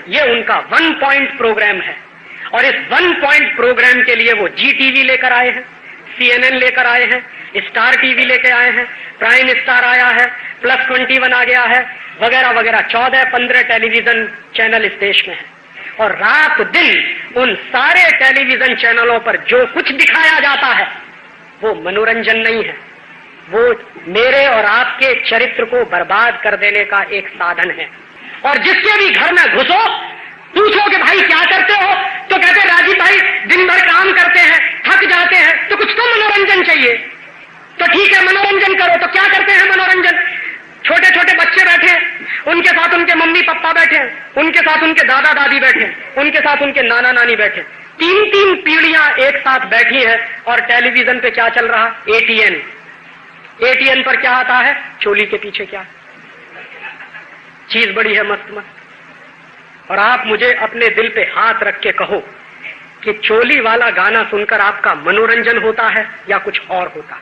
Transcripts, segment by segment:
ये उनका 1 point programme है। और इस 1 पॉइंट प्रोग्राम के लिए वो जी टीवी लेकर आए हैं, CNN लेकर आए हैं, स्टार टीवी लेकर आए हैं, प्राइम स्टार आया है, प्लस 21 आ गया है, वगैरह वगैरह 14-15 टेलीविजन चैनल इस देश में है। और रात दिन उन सारे टेलीविजन चैनलों पर जो कुछ दिखाया जाता है वो मनोरंजन नहीं है, वो मेरे और आपके चरित्र को बर्बाद कर देने का एक साधन है। और जिसके भी घर में घुसो, पूछो कि भाई क्या करते हो, तो कहते राजीव भाई दिन भर काम करते हैं, थक जाते हैं, तो कुछ तो मनोरंजन चाहिए। तो ठीक है, मनोरंजन करो। तो क्या करते हैं मनोरंजन? छोटे छोटे बच्चे बैठे हैं, उनके साथ उनके मम्मी पापा बैठे हैं, उनके साथ उनके दादा दादी बैठे हैं, उनके साथ उनके नाना नानी बैठे हैं, 3-3 पीढ़ियां एक साथ बैठी हैं। और टेलीविजन पे क्या चल रहा? ATN पर क्या आता है? चोली के पीछे क्या? चीज बड़ी है मस्त मस्त। और आप मुझे अपने दिल पे हाथ रख के कहो कि चोली वाला गाना सुनकर आपका मनोरंजन होता है या कुछ और होता है?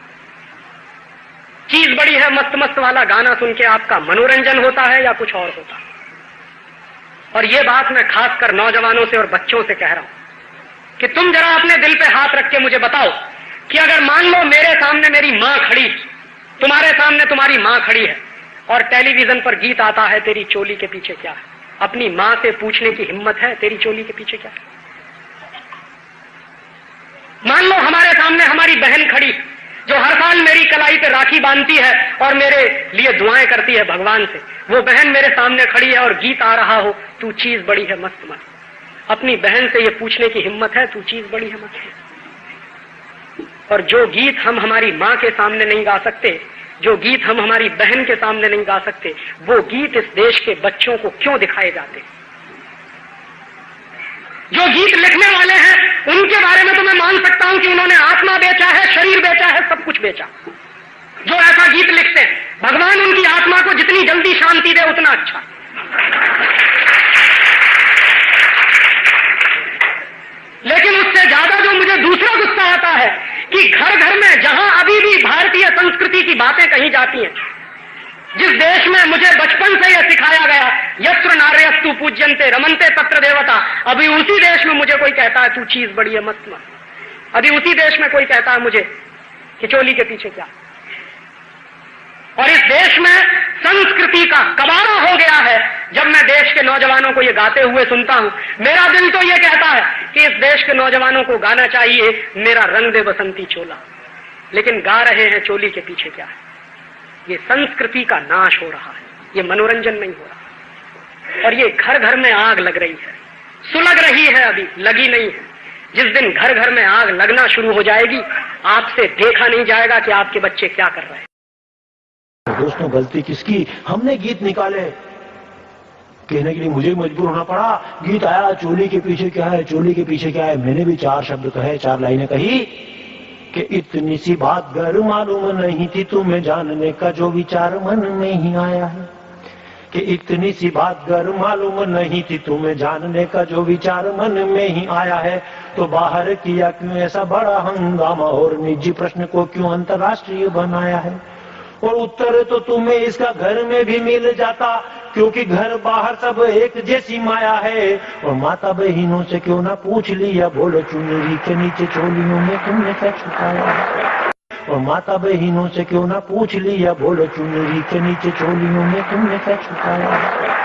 चीज बड़ी है मस्त मस्त वाला गाना सुन के आपका मनोरंजन होता है या कुछ और होता है? और ये बात मैं खासकर नौजवानों से और बच्चों से कह रहा हूं कि तुम जरा अपने दिल पे हाथ रख के मुझे बताओ कि अगर मान लो मेरे सामने मेरी मां खड़ी, तुम्हारे सामने तुम्हारी मां खड़ी है और टेलीविजन पर गीत आता है तेरी चोली के पीछे क्या है, अपनी मां से पूछने की हिम्मत है तेरी चोली के पीछे क्या है? मान लो हमारे सामने हमारी बहन खड़ी जो हर साल मेरी कलाई पे राखी बांधती है और मेरे लिए दुआएं करती है भगवान से, वो बहन मेरे सामने खड़ी है और गीत आ रहा हो तू चीज बड़ी है मस्त मस्त। अपनी बहन से ये पूछने की हिम्मत है तू चीज बड़ी है मस्त? और जो गीत हम हमारी मां के सामने नहीं गा सकते, जो गीत हम हमारी बहन के सामने नहीं गा सकते, वो गीत इस देश के बच्चों को क्यों दिखाए जाते हैं? जो गीत लिखने वाले हैं उनके बारे में तो मैं मान सकता हूं कि उन्होंने आत्मा बेचा है, शरीर बेचा है, सब कुछ बेचा। जो ऐसा गीत लिखते हैं, भगवान उनकी आत्मा को जितनी जल्दी शांति दे उतना अच्छा। लेकिन उससे ज्यादा जो मुझे दूसरा गुस्सा आता है कि घर घर में जहां अभी भी भारतीय संस्कृति की बातें कही जाती हैं, जिस देश में मुझे बचपन से यह सिखाया गया यत्र नार्यस्तु पूज्यन्ते रमन्ते तत्र देवता, अभी उसी देश में मुझे कोई कहता है तू चीज बड़ी है मस्त मस्त। अभी उसी देश में कोई कहता है मुझे कि चोली के पीछे क्या। और इस देश में संस्कृति का कबाड़ा हो गया है। जब मैं देश के नौजवानों को ये गाते हुए सुनता हूं, मेरा दिल तो ये कहता है कि इस देश के नौजवानों को गाना चाहिए मेरा रंग दे बसंती चोला, लेकिन गा रहे हैं चोली के पीछे क्या है। ये संस्कृति का नाश हो रहा है, ये मनोरंजन नहीं हो रहा। और ये घर घर में आग लग रही है, सुलग रही है, अभी लगी नहीं है। जिस दिन घर घर में आग लगना शुरू हो जाएगी, आपसे देखा नहीं जाएगा कि आपके बच्चे क्या कर रहे हैं। दोस्तों, गलती किसकी? हमने गीत निकाले, कहने के लिए मुझे मजबूर होना पड़ा। गीत आया चोली के पीछे क्या है, चोली के पीछे क्या है। मैंने भी 4 शब्द कहे, 4 लाइनें कही कि इतनी सी बात घर मालूम नहीं थी तुम्हें जानने का जो विचार मन में ही आया है, कि इतनी सी बात घर मालूम नहीं थी तुम्हें जानने का जो विचार मन में ही आया है। तो बाहर किया क्यों ऐसा बड़ा हंगामा और निजी प्रश्न को क्यों अंतर्राष्ट्रीय बनाया है? और उत्तर तो तुम्हें इसका घर में भी मिल जाता, क्योंकि घर बाहर सब एक जैसी माया है। और माता बहनों से क्यों ना पूछ लिया, बोलो चुनरी के नीचे चोलियों में तुमने क्या छुपाया है? और माता बहनों से क्यों ना पूछ लिया, बोलो चुनरी के नीचे चोलियों में तुमने क्या छुपाया है?